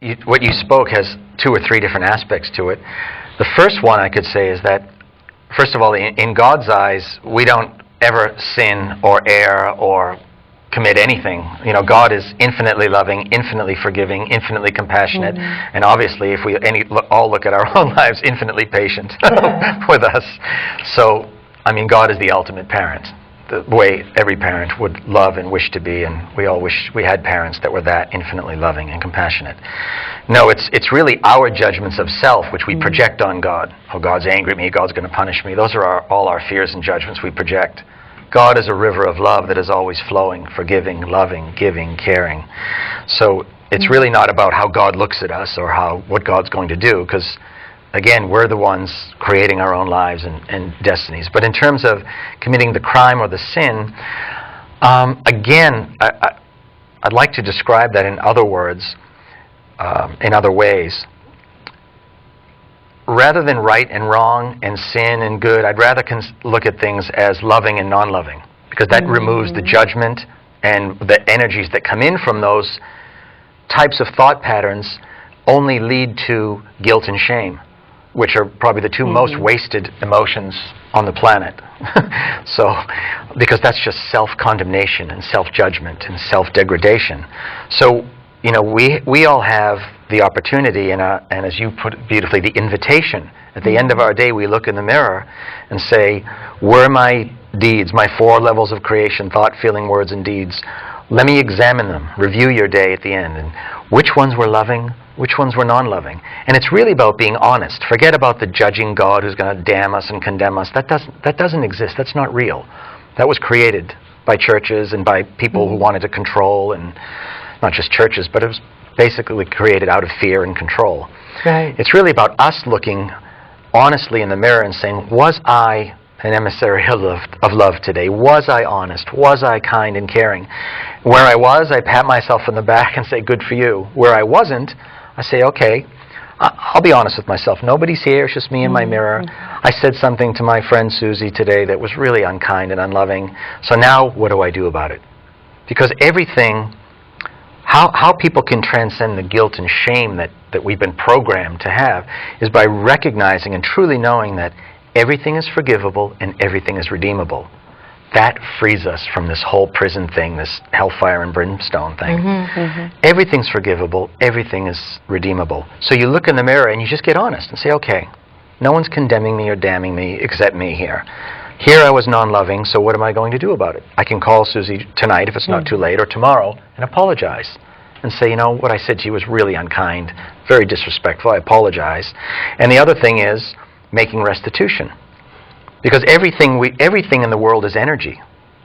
what you spoke has 2 or 3 different aspects to it. The first one I could say is that, first of all, in God's eyes, we don't ever sin or err or commit anything. You know, God is infinitely loving, infinitely forgiving, infinitely compassionate, and obviously, if we all look at our own lives, infinitely patient with us. So, I mean, God is the ultimate parent, the way every parent would love and wish to be, and we all wish we had parents that were that infinitely loving and compassionate. No, it's really our judgments of self which we project on God. Oh, God's angry at me, God's going to punish me. Those are all our fears and judgments we project. God is a river of love that is always flowing, forgiving, loving, giving, caring. So it's really not about how God looks at us or what God's going to do, because again, we're the ones creating our own lives and destinies. But in terms of committing the crime or the sin, again, I'd like to describe that in other words, in other ways. Rather than right and wrong and sin and good, I'd rather look at things as loving and non-loving, because that removes the judgment and the energies that come in from those types of thought patterns only lead to guilt and shame, which are probably the 2 most wasted emotions on the planet. So, because that's just self-condemnation and self-judgment and self-degradation. So, you know, we all have the opportunity, and as you put it beautifully, the invitation. At the end of our day, we look in the mirror and say, were my deeds, my 4 levels of creation, thought, feeling, words, and deeds, let me examine them, review your day at the end, and which ones were loving, which ones were non-loving. And it's really about being honest. Forget about the judging God who's going to damn us and condemn us. That doesn't exist. That's not real. That was created by churches and by people who wanted to control, and not just churches, but it was basically created out of fear and control. Right. It's really about us looking honestly in the mirror and saying, was I an emissary of love today? Was I honest? Was I kind and caring? Where I was, I pat myself on the back and say, good for you. Where I wasn't, I say, okay, I'll be honest with myself. Nobody's here, it's just me in my mirror. I said something to my friend Susie today that was really unkind and unloving. So now what do I do about it? Because everything, how people can transcend the guilt and shame that we've been programmed to have is by recognizing and truly knowing that everything is forgivable and everything is redeemable. That frees us from this whole prison thing, this hellfire and brimstone thing. Everything's forgivable, everything is redeemable. So you look in the mirror and you just get honest and say, okay, no one's condemning me or damning me except me here. Here I was non-loving, so what am I going to do about it? I can call Susie tonight if it's not too late, or tomorrow, and apologize. And say, you know, what I said to you was really unkind, very disrespectful, I apologize. And the other thing is making restitution. Because everything in the world is energy.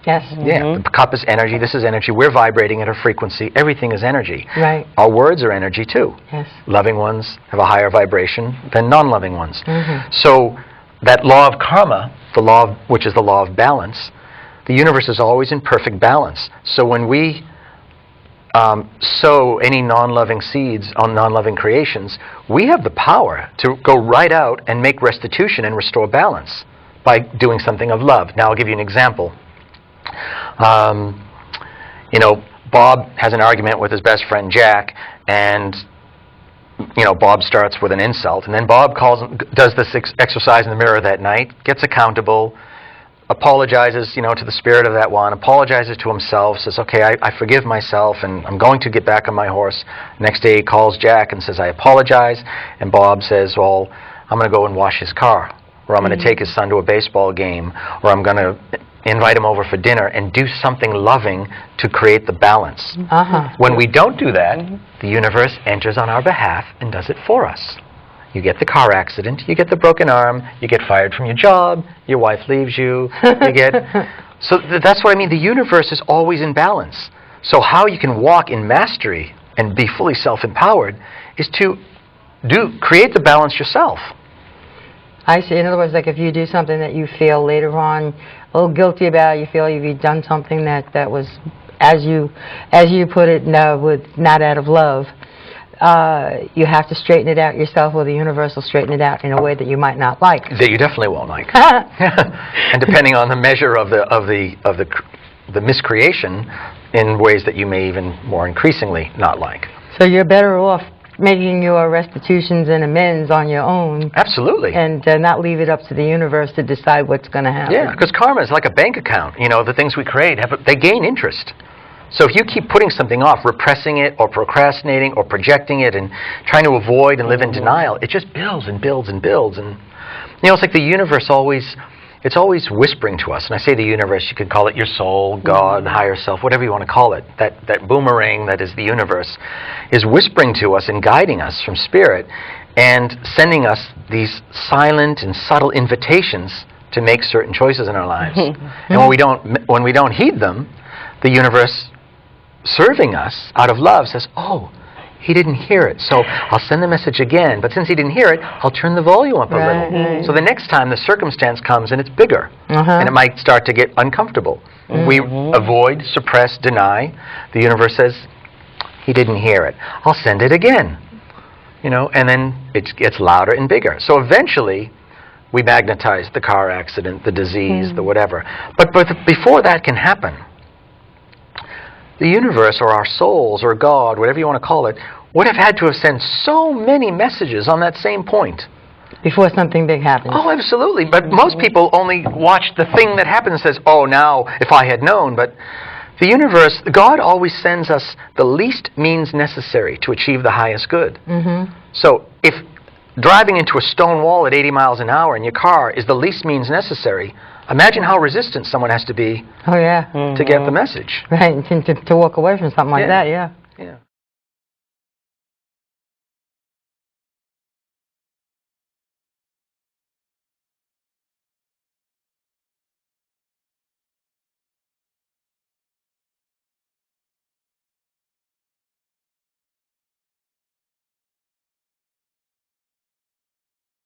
Yes. Yeah, the cup is energy, this is energy, we're vibrating at a frequency, everything is energy. Right. Our words are energy too. Yes. Loving ones have a higher vibration than non-loving ones. So that law of karma, which is the law of balance, the universe is always in perfect balance. So when we sow any non-loving seeds on non-loving creations, we have the power to go right out and make restitution and restore balance by doing something of love. Now I'll give you an example. You know, Bob has an argument with his best friend Jack, and you know, Bob starts with an insult, and then Bob does this exercise in the mirror that night, gets accountable, apologizes, you know, to the spirit of that one, apologizes to himself, says, okay, I forgive myself, and I'm going to get back on my horse. Next day he calls Jack and says, I apologize, and Bob says, well, I'm going to go and wash his car, or I'm going to take his son to a baseball game, or I'm going to invite him over for dinner and do something loving to create the balance. When we don't do that, the universe enters on our behalf and does it for us. You get the car accident, you get the broken arm, you get fired from your job, your wife leaves you, So that's what I mean, the universe is always in balance. So how you can walk in mastery and be fully self-empowered is to create the balance yourself. I see. In other words, like if you do something that you feel later on a little guilty about, you feel you've done something that was, as you put it, not out of love, you have to straighten it out yourself, or the universe will straighten it out in a way that you might not like. That you definitely won't like. And depending on the measure of the miscreation, in ways that you may even more increasingly not like. So you're better off making your restitutions and amends on your own. Absolutely. And not leave it up to the universe to decide what's going to happen. Yeah, because karma is like a bank account. You know, the things we create, they gain interest. So if you keep putting something off, repressing it or procrastinating or projecting it and trying to avoid and live in denial, it just builds and builds and builds. And, you know, it's like the universe it's always whispering to us. And I say the universe, you could call it your soul, God, higher self, whatever you want to call it. That boomerang that is the universe is whispering to us and guiding us from spirit and sending us these silent and subtle invitations to make certain choices in our lives. And when we don't heed them, the universe serving us out of love says, oh, he didn't hear it, so I'll send the message again. But since he didn't hear it, I'll turn the volume up a little. So the next time the circumstance comes and it's bigger, and it might start to get uncomfortable. We avoid, suppress, deny. The universe says, he didn't hear it. I'll send it again. You know, and then it gets louder and bigger. So eventually, we magnetize the car accident, the disease, the whatever. But before that can happen, the universe or our souls or God, whatever you want to call it, would have had to have sent so many messages on that same point. Before something big happens. Oh, absolutely. But most people only watch the thing that happens and says, oh, now, if I had known. But the universe, God always sends us the least means necessary to achieve the highest good. So if driving into a stone wall at 80 miles an hour in your car is the least means necessary, imagine how resistant someone has to be to get the message. Right, to walk away from something like that, Yeah.